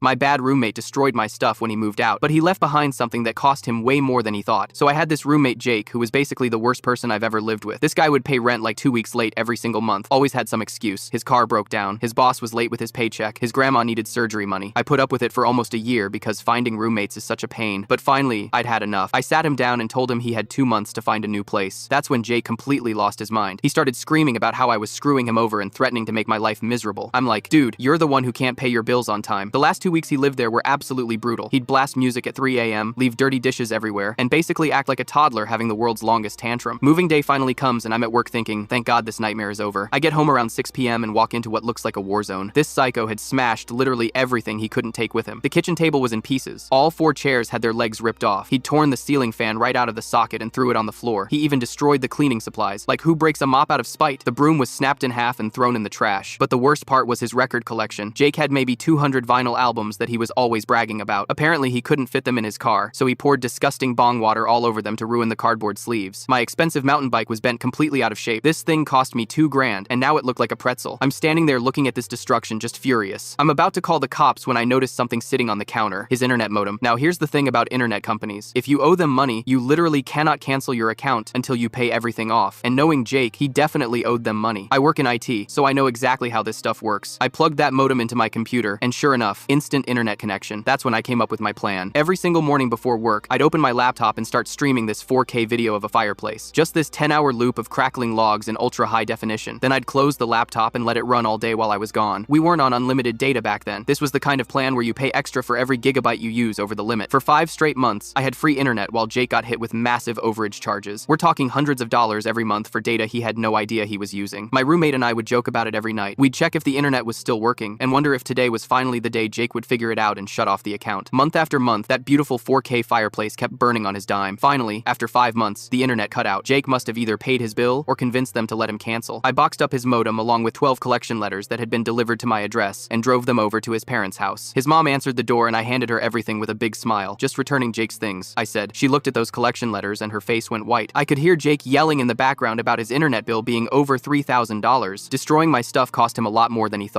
My bad roommate destroyed my stuff when he moved out, but he left behind something that cost him way more than he thought. So I had this roommate Jake, who was basically the worst person I've ever lived with. This guy would pay rent like 2 weeks late every single month, always had some excuse. His car broke down, his boss was late with his paycheck, his grandma needed surgery money. I put up with it for almost a year because finding roommates is such a pain. But finally, I'd had enough. I sat him down and told him he had 2 months to find a new place. That's when Jake completely lost his mind. He started screaming about how I was screwing him over and threatening to make my life miserable. I'm like, dude, you're the one who can't pay your bills on time. The last 2 weeks he lived there were absolutely brutal. He'd blast music at 3 a.m., leave dirty dishes everywhere, and basically act like a toddler having the world's longest tantrum. Moving day finally comes and I'm at work thinking, thank God this nightmare is over. I get home around 6 p.m. and walk into what looks like a war zone. This psycho had smashed literally everything he couldn't take with him. The kitchen table was in pieces. All 4 chairs had their legs ripped off. He'd torn the ceiling fan right out of the socket and threw it on the floor. He even destroyed the cleaning supplies. Like who breaks a mop out of spite? The broom was snapped in half and thrown in the trash. But the worst part was his record collection. Jake had maybe 200 vinyl albums that he was always bragging about. Apparently he couldn't fit them in his car, so he poured disgusting bong water all over them to ruin the cardboard sleeves. My expensive mountain bike was bent completely out of shape. This thing cost me $2 grand, and now it looked like a pretzel. I'm standing there looking at this destruction, just furious. I'm about to call the cops when I notice something sitting on the counter, his internet modem. Now here's the thing about internet companies. If you owe them money, you literally cannot cancel your account until you pay everything off. And knowing Jake, he definitely owed them money. I work in IT, so I know exactly how this stuff works. I plugged that modem into my computer, and sure enough, instant internet connection. That's when I came up with my plan. Every single morning before work, I'd open my laptop and start streaming this 4K video of a fireplace. Just this 10-hour loop of crackling logs in ultra high definition. Then I'd close the laptop and let it run all day while I was gone. We weren't on unlimited data back then. This was the kind of plan where you pay extra for every gigabyte you use over the limit. For 5 straight months, I had free internet while Jake got hit with massive overage charges. We're talking hundreds of dollars every month for data he had no idea he was using. My roommate and I would joke about it every night. We'd check if the internet was still working and wonder if today was finally the day Jake would figure it out and shut off the account. Month after month, that beautiful 4K fireplace kept burning on his dime. Finally, after 5 months, the internet cut out. Jake must have either paid his bill or convinced them to let him cancel. I boxed up his modem along with 12 collection letters that had been delivered to my address and drove them over to his parents' house. His mom answered the door and I handed her everything with a big smile. Just returning Jake's things, I said. She looked at those collection letters and her face went white. I could hear Jake yelling in the background about his internet bill being over $3,000. Destroying my stuff cost him a lot more than he thought.